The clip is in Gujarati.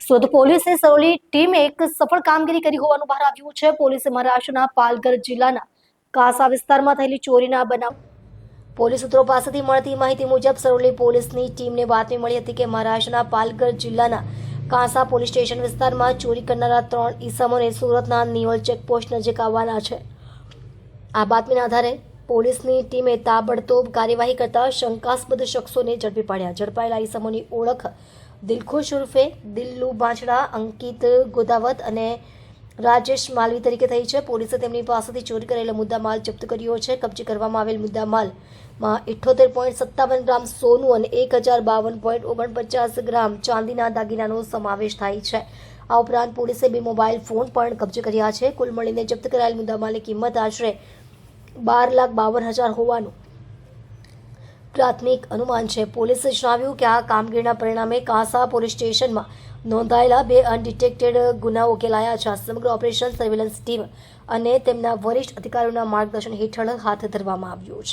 સુરત પોલીસે સરોલી ટીમે એક સફળ કામગીરી કરી હોવાનું બહાર આવ્યું છે. પોલીસે મહારાષ્ટ્રના પાલઘર જિલ્લાના કાસા વિસ્તારમાં થયેલી ચોરીના બનાવ પોલીસ સૂત્રો પાસેથી મળતી માહિતી મુજબ સરોલી પોલીસની ટીમને બાતમી મળી હતી કે મહારાષ્ટ્રના પાલઘર જિલ્લાના કાસા પોલીસ સ્ટેશન વિસ્તારમાં ચોરી કરનારા 3 ઈસમોને સુરતના નિયોલ ચેકપોસ્ટ નજીક આવવાના છે. આ બાતમીના આધારે પોલીસની ટીમે તાબડતોબ કાર્યવાહી કરતા શંકાસ્પદ શખ્સોને ઝડપી પાડ્યા. ઝડપાયેલા ઈસમોની ઓળખ દિલખુશ ઉર્ફે દિલ્લુ બાંછડા, અંકિત ગોદાવત અને રાજેશ માલવી તરીકે થઈ છે. પોલીસે તેમની પાસેથી ચોરી કરેલો મુદ્દામાલ જપ્ત કર્યો છે. કબજે કરવામાં આવેલ મુદ્દામાલમાં 78.57 ગ્રામ સોનું અને 1052.49 ગ્રામ ચાંદીના દાગીનાનો સમાવેશ થાય છે. આ ઉપરાંત પોલીસે 2 મોબાઈલ ફોન પણ કબજે કર્યા છે. કુલ મળીને જપ્ત કરાયેલ મુદ્દામાલની કિંમત આશરે 12,52,000 હોવાનું પ્રાથમિક અનુમાન છે. પોલીસે જણાવ્યું કે આ કામગીરીના પરિણામે કાસા પોલીસ સ્ટેશનમાં નોંધાયેલા 2 અનડિટેક્ટેડ ગુનાઓ ઉકેલાયા છે. આ સમગ્ર ઓપરેશન સર્વેલન્સ ટીમ અને તેમના વરિષ્ઠ અધિકારીઓના માર્ગદર્શન હેઠળ હાથ ધરવામાં આવ્યું છે.